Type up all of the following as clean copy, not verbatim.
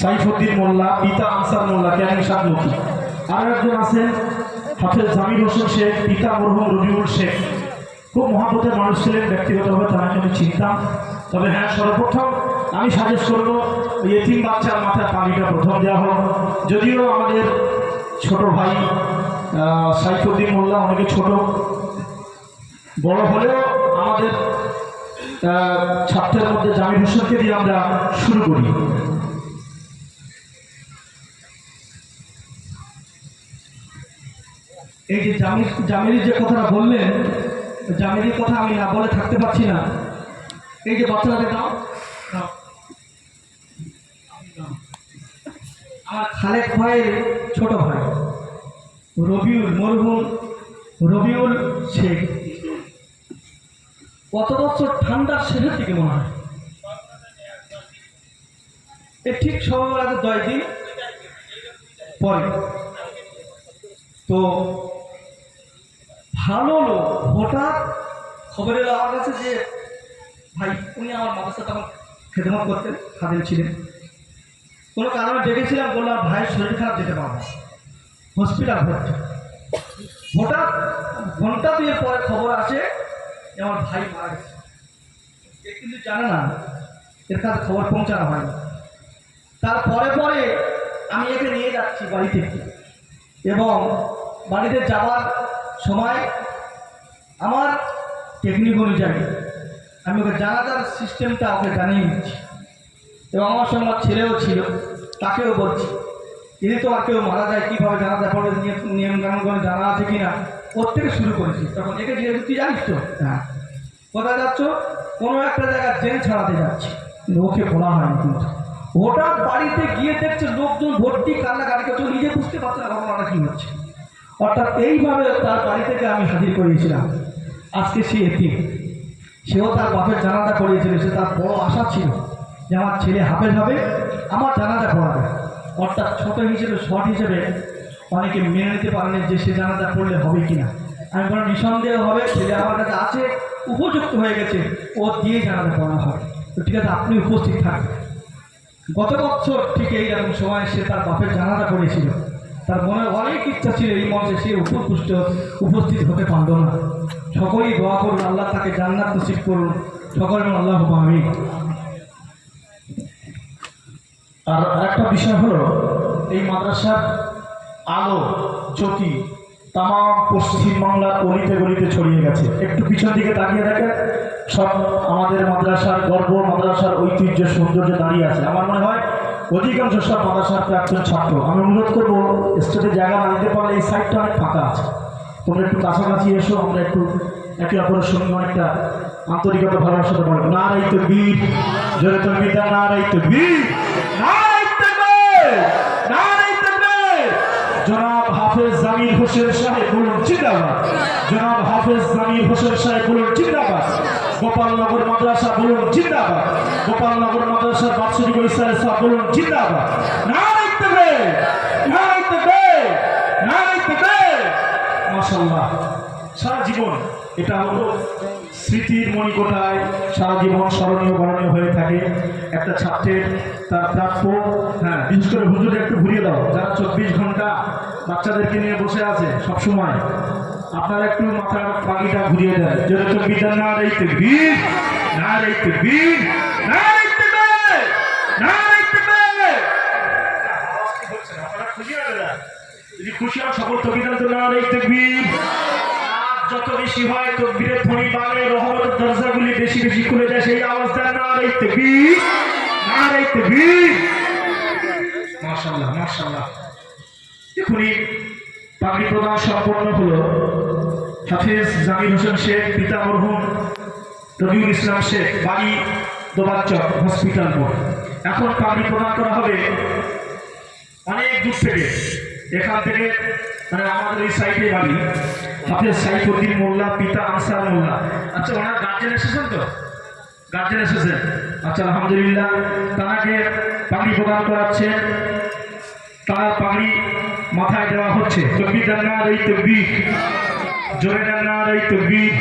সাইফুদ্দিন মোল্লা, পিতা আনসার মোল্লা, ক্যানিং সাতমুখী। আর একজন আছেন হাফেজ জামির হোসেন শেখ, পিতা মরহুম রবিউল শেখ। খুব মহাব্বতের মানুষ ছিলেন, ব্যক্তিগতভাবে তাকে আমি চিনতাম। তবে হ্যাঁ, সর্বপ্রথম আমি সাজেস্ট করবো এতিম বাচ্চার মাথায় পানিটা প্রথম দেওয়া হোক। যদিও আমাদের ছোট ভাই সাইফুদ্দিন মোল্লা অনেকে ছোট বড় হলেও আমাদের ছাত্রের মধ্যে জামির হোসেনকে দিয়ে আমরা শুরু করি। এই যে জামিরের যে কথাটা বললেন, জামিরের কথা আমি না বলে থাকতে পারছি না। এই যে বাচ্চাদের নাম, আমার খালেক ভাইয়ের ছোট ভাই রবিউল, মরহুম রবিউল শেখ। কত বছর ঠান্ডার শেষের দিকে মনে হয়, এ ঠিক সময় আগে 10 দিন পরে। তো ভালো লোক, হঠাৎ খবরের আমার কাছে যে ভাই উনি আমার মাদ্রাসা তখন খেদমত করতেন, খাদেম ছিলেন। কোনো কারণে ডেকেছিলাম, বললাম ভাই শরীর খারাপ, যেতে পারবো না, হসপিটাল ভর্তি। হঠাৎ ঘন্টা 2 পরে খবর আসে আমার ভাই মারা গেছে। এ কিন্তু জানে না, এর কাছে খবর পৌঁছানো হয়নি। তারপরে পরে আমি একে নিয়ে যাচ্ছি বাড়ি থেকে, এবং বাড়িতে যাওয়ার সময় আমার টেকনিক অনুযায়ী আমি ওকে জানাজার সিস্টেমটা ওকে জানিয়ে দিচ্ছি। এবং আমার সঙ্গে আমার ছেলেও ছিল, তাকেও বলছি যদি তোমার কেউ মারা যায় কীভাবে জানাজা পড়বে, নিয়মকানুন করে জানা আছে কি না, ওর থেকে শুরু করেছি। তখন একে জিজ্ঞেস তুই জানিস তো? হ্যাঁ। কোথায় যাচ্ছ? কোনো একটা জায়গায় ট্রেন ছাড়াতে যাচ্ছি, কিন্তু ওকে বলা হয়নি। কিন্তু হঠাৎ বাড়িতে গিয়ে দেখছে লোকজন ভর্তি, কান্নাকাটি করছে, নিজে বুঝতে পারছে না ঘটনাটা কী হচ্ছে। অর্থাৎ এইভাবে তার বাড়ি থেকে আমি হাজির করিয়েছিলাম। আজকে সে এতিম, সেও তার বাপের জানাজা করিয়েছিল। সে তার বড় আশা ছিল যে আমার ছেলে হাফেজ হবে, আমার জানাজা পড়াবে। অর্থাৎ ছোট হিসেবে, শর্ট হিসেবে অনেকে মেনে নিতে পারেন যে সে জানাজা পড়লে হবে কিনা। আমি বললাম নিঃসন্দেহ হবে, ছেলে আমার কাছে আছে, উপযুক্ত হয়ে গেছে, ও দিয়ে জানাজা পড়ানো হবে। তো ঠিক আছে, আপনি উপস্থিত থাকবেন। গত বছর ঠিক এইরকম সময় সে তার বাপের জানাজা করেছিল। তার মনে অনেক ইচ্ছা ছিল এই মঞ্চে সে উপস্থিত হতে পারল না। সকলেই দোয়া করুন, আল্লাহ তাকে জান্নাত নসিব করুন, সকলে আল্লাহুম্মা আমিন। আর আরেকটা বিষয় হলো, এই মাদ্রাসার আলো জ্যোতি তাম পশ্চিমবাংলার অলিতে গলিতে ছড়িয়ে গেছে। একটু পিছন দিকে তাকিয়ে দেখেন, সব আমাদের মাদ্রাসার গর্ব, মাদ্রাসার ঐতিহ্য, সৌন্দর্য দাঁড়িয়ে আছে। আমার মনে হয় অধিকাংশ সব মাদ্রাসার প্রাক্তন ছাত্র। আমি অনুরোধ করবো, স্টেজে জায়গা না দিতে পারলে এই সাইডটা অনেক ফাঁকা আছে, তোমরা একটু কাছাকাছি এসো, আমরা একটু একে অপরের সঙ্গে অনেকটা আন্তরিকতা ভালোবাসাতে পারবো। নারাই তাকবীর, জোরে তাকবীর, নারাই তাকবীর, নারাই তাকবীর, নারাই তাকবীর। জনাব হাফেজ জামির হোসেন সাহেব বলুন জিন্দাবাদ, জনাব হাফেজ জামির হোসেন সাহেব বলুন জিন্দাবাদ। গোপালনগর মাদ্রাসা বলুন জিন্দাবাদ, গোপালনগর মাদ্রাসার বাৎসরিক ইসলাম সাহেব বলুন জিন্দাবাদ। নারাই তাকবীর, নারাই তাকবীর, নারাই তাকবীর। মাশাআল্লাহ, সারা জীবন এটা হলো স্মৃতির মণিকোঠায় সারা জীবন স্মরণীয় বরণীয় হয়ে থাকে একটা ছাত্রের, তার প্রাপ্য। হ্যাঁ, বিশেষ করে হুজুর একটু ঘুরিয়ে দাও, যারা 24 ঘন্টা বাচ্চাদেরকে নিয়ে বসে আছে সবসময়, আপনারা একটু মাথার পাখিটা ঘুরিয়ে দেন। জোরে তাকবীর, নারাই তাকবীর, নারাই তাকবীর, নারাই তাকবীর, নারাই তাকবীর। আপনারা খুশি হয়ে যান, যদি খুশি হন সকল তাকবীর, নারাই তাকবীর। যত বেশি হয় তাকবীরের ধ্বনি বাড়ে, রহমতের দরজাগুলি বেশি বেশি খুলে যায়, সেই আওয়াজ দেন নারাই তাকবীর, নারাই তাকবীর। মাশাআল্লাহ, মাশাআল্লাহ। এখনই পাগড়ি প্রদান সম্পন্ন হলো। হাফেজ জামির হোসেন শেখ, পিতা মরহুম রবিউল ইসলাম শেখ, বাড়ি দোবাচক হসপিটাল মোড়। এখন পাগড়ি প্রদান করা হবে অনেক দূর থেকে, এখান থেকে মানে আমাদের এই সাইডে বাড়ি হাফেজ সাইফুদ্দিন মোল্লা, পিতা আনসার মোল্লা। আচ্ছা, ওনার গার্জেন এসেছেন তো? গার্জেন এসেছেন, আচ্ছা আলহামদুলিল্লাহ। তাকে পাগড়ি প্রদান করাচ্ছেন, তার পাগড়ি মাথায় দেওয়া হচ্ছে। তাকবীর, নারাই তাকবীর, জোরে নারাই তাকবীর।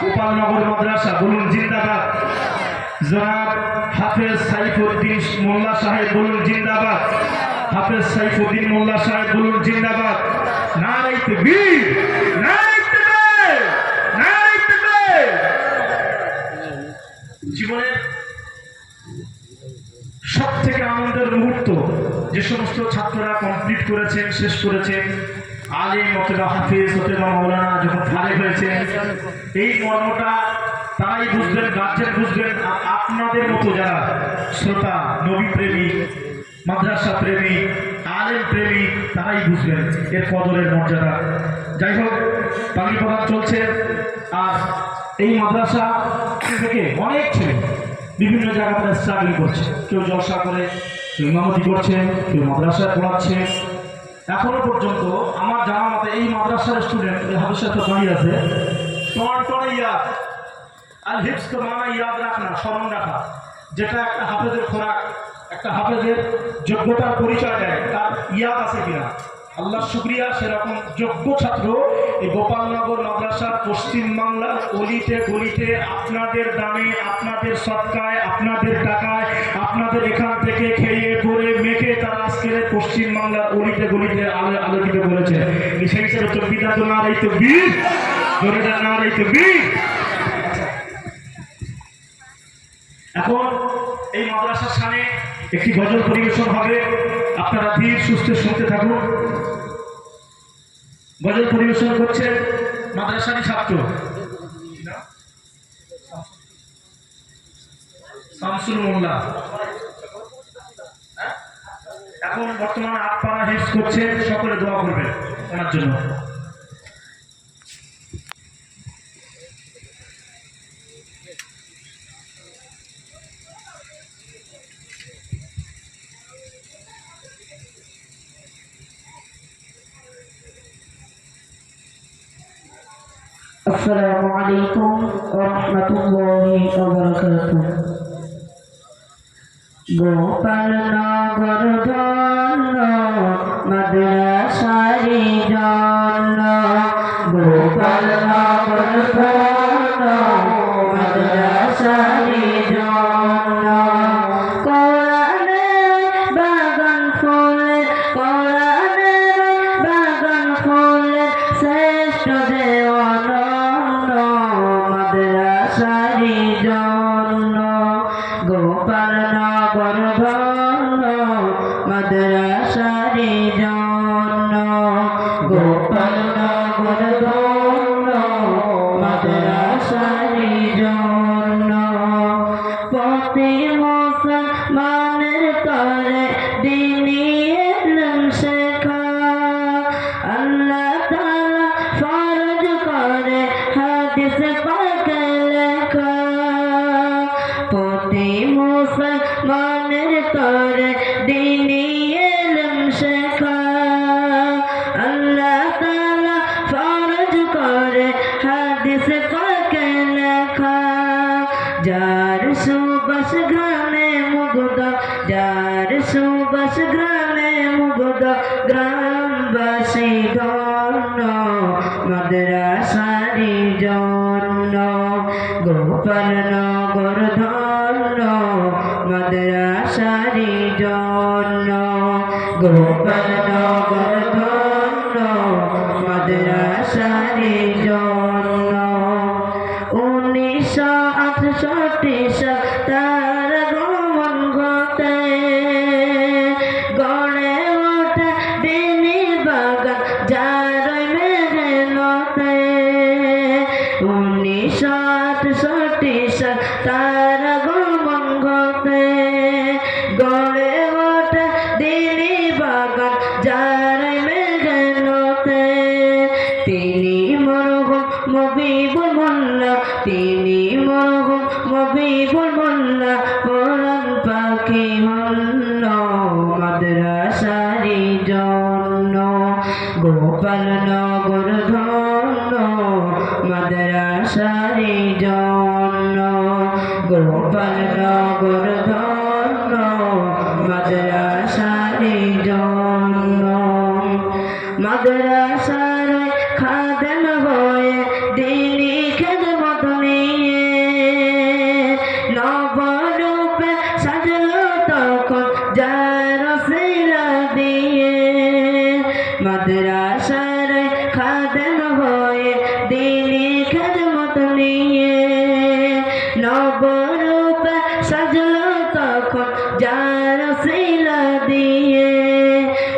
গোপালনগর মাদ্রাসা বলুন জিন্দাবাদ। জনাব হাফেজ সাইফুদ্দিন মোল্লা হাফেজ সাইফুদ্দিন মোল্লা সাহেব বলুন জিন্দাবাদ। নারে তাকবীর, নারে তাকবীর, নারে তাকবীর। জীবনের সব থেকে আনন্দের মুহূর্ত যে সমস্ত ছাত্ররা কমপ্লিট করেছেন, শেষ করেছেন, আলিম অথবা হাফিজ অথবা মাওলানা যখন ফারেক হয়েছেন, এই মর্মটা তারাই বুঝবেন, গার্জেন বুঝবেন। আপনাদের মতো যারা শ্রোতা, নবী প্রেমিক, মাদ্রাসা প্রেমিক, আলেম প্রেমিক, তারাই বুঝবেন এর কদরের মর্যাদা। যাই হোক, পানি প্রদান চলছে। আর এই মাদ্রাসা থেকে অনেক ছেলে বিভিন্ন জায়গাতে স্ট্রাগল করছে, কেউ জলসা করে, কেউ ইমামতি করছে, কেউ মাদ্রাসায় পড়াচ্ছে। এখনো পর্যন্ত আমার জানা মতে এই মাদ্রাসার স্টুডেন্ট হাফেজের সাথে দাঁড়িয়ে আছে টনে ইয়াদ। আর হিপস তো মানা ইয়াদ রাখনা, স্মরণ রাখা, যেটা একটা হাফেজের খোরাক, একটা হাফেজের যোগ্যতার পরিচয় দেয়, তার ইয়াদ আছে কিনা। আল্লাহ শুক্রিয়া, সেরকম যোগ্য ছাত্র এই গোপালনগর মাদ্রাসার পশ্চিমবাংলার অলিতে গলিতে আপনাদের দামে, আপনাদের সৎকায়, আপনাদের টাকায়, আপনাদের এখান থেকে খেয়ে পরে মেখে তারা আজকের পশ্চিমবাংলার অলিতে গলিতে আলোকিত করেছে। সেই হিসেবে তকবীর তো নারে তাকবীর, জোরে নারে তাকবীর। এখন এই মাদ্রাসার সামনে একটি গজল পরিবেশন হবে, আপনারা ধীর সুস্থে শুনতে থাকুন। গজল পরিবেশন করছে মাদ্রাসারই ছাত্র শামসুল মোল্লা। এখন বর্তমানে আটপাড়া হিপস করছে, সকলে দোয়া করবেন ওনার জন্য। السلام عليكم ورحمة الله وبركاته. গোপালনগর ধন্য মাদ্রাসারি জন্য, গোপালনগর ধন্য মাদ্রাসারি জন্য। কোরআনের বাগান ফুলে, কোরআনের বাগান ফুলে শ্রেষ্ঠ দেওয়ান মাদ্রাসারি জন্য। গোপালনগর ধন্য মাদ্রাসারি জন্য, গোপালনগর ধন্য মাদ্রাসারি জন্য। প্রতি মুসলমানের তরে দ্বীনি ইলম শেখা আল্লাহ তাআলা ফরজ করে হাদিস পাকে লেখা। প্রতি মুসলমানের তরে দ্বীনি ইলম শেখা আল্লাহ তাআলা ফরজ করে হাদিস পাকে লেখা। যার সুবাস ঘ্রাণে মুগ্ধ, যার সুবাস ঘ্রাণে মুগ্ধ গ্রামবাসী ধন্য মাদ্রাসারি জন্য। গোপালনগর ধন্য মাদ্রাসারি জন্য, গোপালনগর ধন্য মাদ্রাসারি জন্য। 1968 সাল তার গমন ঘটে, গড়ে ওঠে দ্বীনি বাগান যার মেহনতে। 1968 সাল তার গমন ঘটে, গড়ে ওঠে দ্বীনি বাগান যার মেহনতে। তিনি মরহুম মবিবুল মোল্লা, তিনি মরহুম মবিবুল মোল্লা কোরআন পাখি হল মাদ্রাসারি জন্য। গোপালনগর ধন্য মাদ্রাসারি জন্য, গোপালনগর ধন্য মাদ্রাসারি জন্য। মাদ্রাসার খাদেম হয়ে দ্বীনি খেদমত নিয়ে নবরূপে সাজলো তখন যার সিরা দিয়ে। যার সিলা দিয়ে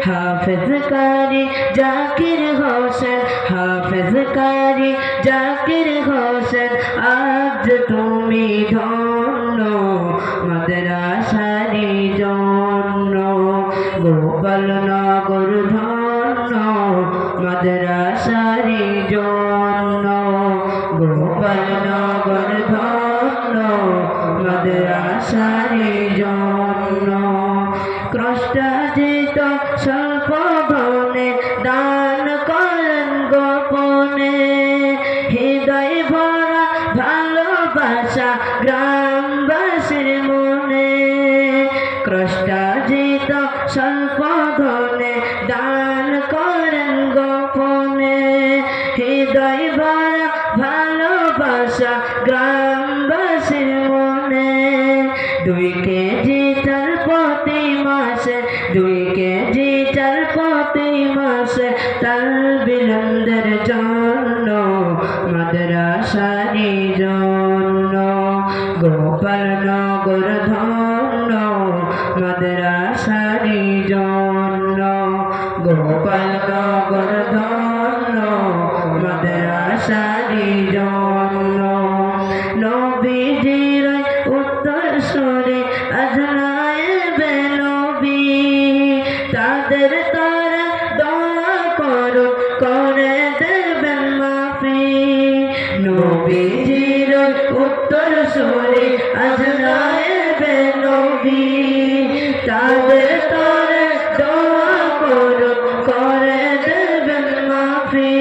হাফেজ কারি জাকির হোসেন হাফেজ কারি জাকির হোসেন আজ তুমি ধন্য মাদ্রাসারি জন্য গোপাল নগর ধন্য মাদ্রাসারি জন্য গোপাল নগর ধন্য মাদ্রাসারি জন্য কষ্টার্জিত স্বল্প ধনে দান করেন গোপনে হৃদয় ভরা ভালোবাসা গ্রামবাসীর মনে কষ্টার্জিত স্বল্প ধনে দান করেন গোপনে হৃদয় ভরা ভালোবাসা গ্রামবাসীর মনে 2 কেজি চাল প্রতি মাসে 2 কেজি চাল প্রতি মাসে তাল বিলন্দের জন্য মাদ্রাসারি জন্য গোপাল নগর ধন্য মাদ্রাসারি জন্য গোপাল নগর ধন্য মাদ্রাসারি জন্য নবীজির উত্তর সুরে আজ নায়েবে নবী তাদের তারা দোয়া করো করে দেবেন মাফি নবীজির উত্তর সুরে আজ নায়েবে নবী তাদের তারা দোয়া করো করে দেবেন মাফি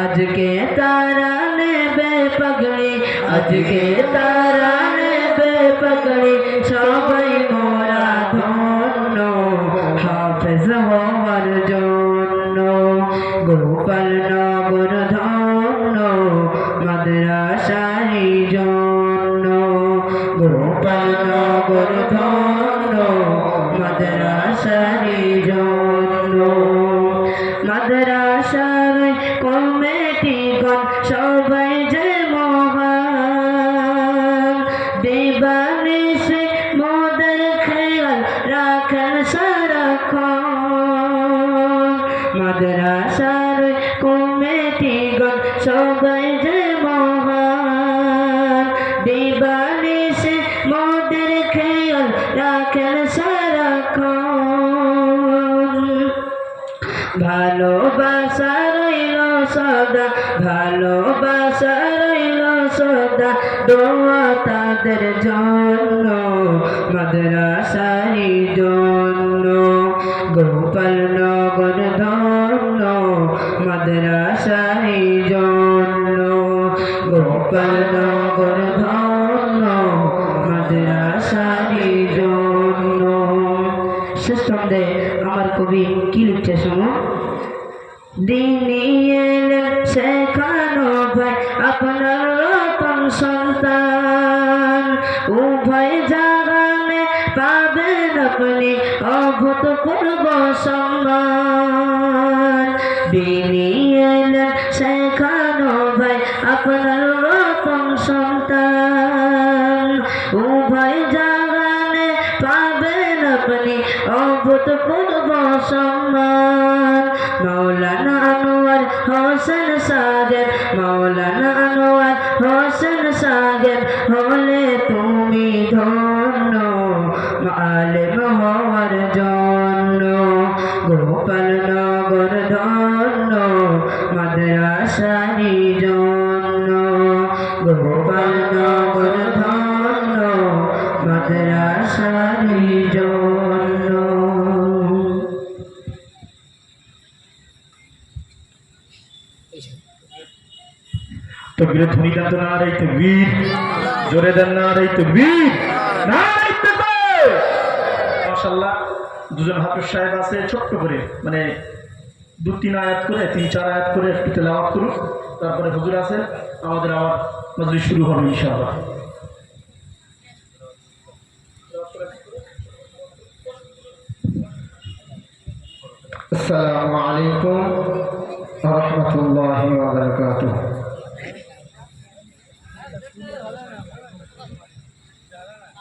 আজকে তারা নেবে পাগড়ি আজকে তারা নেবে পাগড়ি সবাই মোরা ধন্য হাফেজ হওয়ার জন্য গোপাল নগর ধন্য মাদ্রাসারি জন্য গোপাল নগর ধন্য মাদ্রাসারি জন্য মাদ্রাসার কমিটিগণ সবাই যে মহান দিবানিশে মোদের খেয়াল রাখেন সারাক্ষণ মাদ্রাসার কমিটিগণ সবাই যে মহান দিবানিশে মোদের খেয়াল রাখেন সারাক্ষণ ভালোবাসা রইল সদা ভালোবাসা রইল সদা দোয়া তাদের জন্য মাদ্রাসারি জন্য গোপাল নগর ধন্য মাদ্রাসারি জন্য গোপাল নগর ধন্য মাদ্রাসারি জন্য শেষ ছন্দে আমার কবি কি লিখছে শোনো দিনী এলেন শেখানো ভাই আপনার রতন সন্তান উভয় জাগানে পাবেন আপনি অভূতপূর্ব সম্মান দিনী এলেন শেখানো ভাই আপনার রতন সন্তান উভয় জাগানে পাবেন আপনি অভূতপূর্ব সম্মান মৌলানা আনোয়ার হোসেন সাগর মৌলানা আনোয়ার হোসেন সাগর হলে তুমি ধন্য আলেম হওয়ার জন্য গোপাল নগর ধন্য মাদ্রাসারি জন্য গোপাল নগর ধন্য মাদ্রাসারি জন্য তকবীরের ধ্বনি দেন তো নারে তাকবীর জোরে দেন নারে তাকবীর নারে তাকবীর মাশাআল্লাহ দুজন হাফেজ সাহেব আছে ছোট্ট করে মানে 2-3 আয়াত করে 3-4 আয়াত করে একটু তেলাওয়াত করুন তারপরে হুজুর আছেন আমাদের আবার মজলিস শুরু হবে ইনশাআল্লাহ السلام عليكم ورحمة الله وبركاته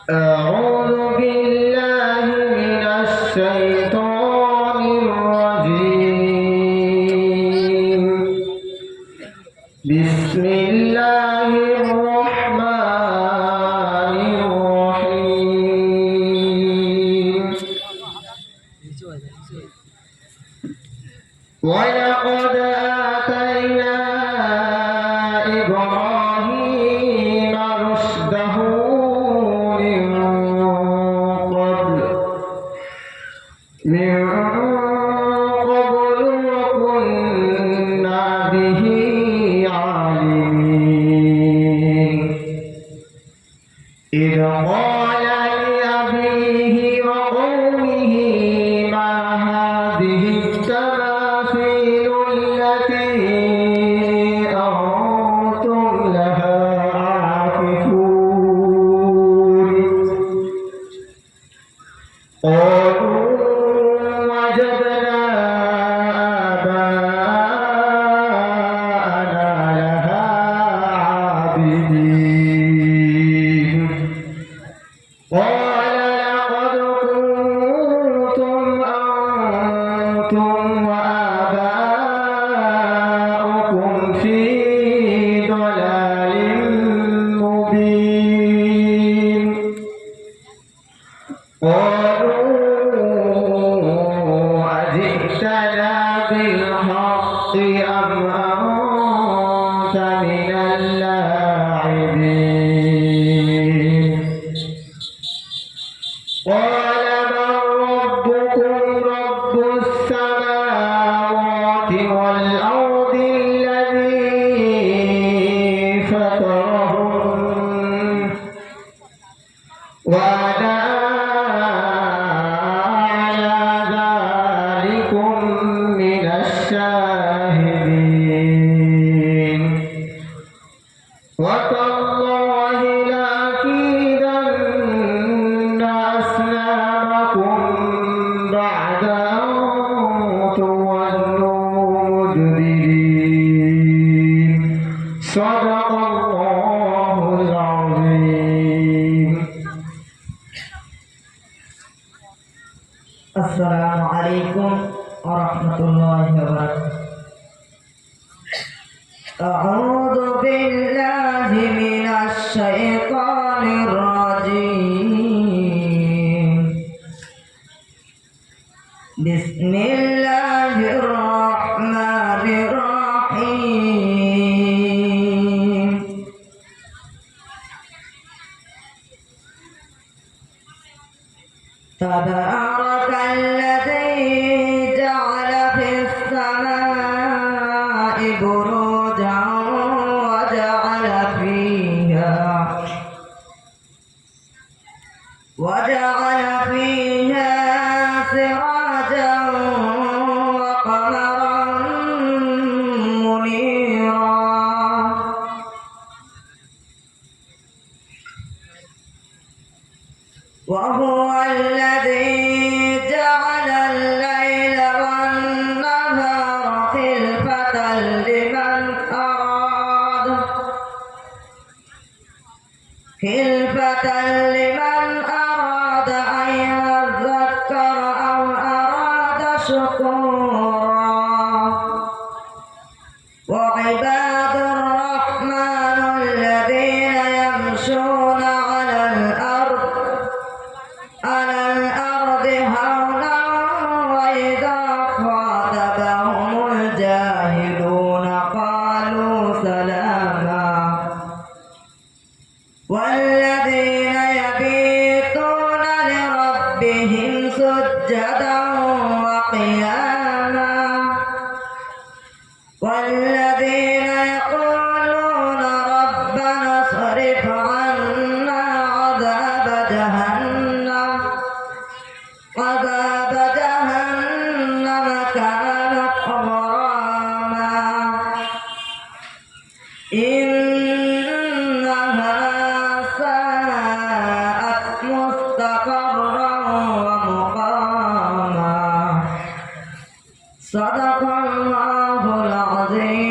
أعوذ بالله ولقد آتينا إبراهيم رشده من قبل وكنا به عالمين إذ قال لأبيه وقومه ما هذه التماثيل التي أنتم لها عاكفون قالوا وجدنا آباءنا لها عابدين قال لقد كنتم أنتم وآباؤكم في ضلال مبين قالوا أجئتنا بالحق أم أنت من اللاعبين قال من ربكم رب السماوات والأرض الذي فطرهن وأنا على ذلكم من الشاهدين وتالله لأكيدن أصنامكم بعد أن تولوا مدبرين صدق الله العظيم. السلام عليكم ورحمة الله وبركاته. أعوذ بالله من الشيطان الرجيم. بسم الله الرحمن الرحيم. تبارك الذي جعل في السماء بروجا وجعل فيها سراجا وقمرا منيرا وهو الذي جعل الليل والنهار خلفة لمن أراد أن يذكر أو أراد شكورا وعباد الرحمن الذين يمشون على الأرض هونا وإذا خاطبهم الجاهلون قالوا سلاما والذين يبيتون لربهم سجدا وقياما والذين يقولون ربنا اصرف عنا عذاب جهنم كانت غراما إنها ساءت مستقرا ومقاما صدق الله العظيم.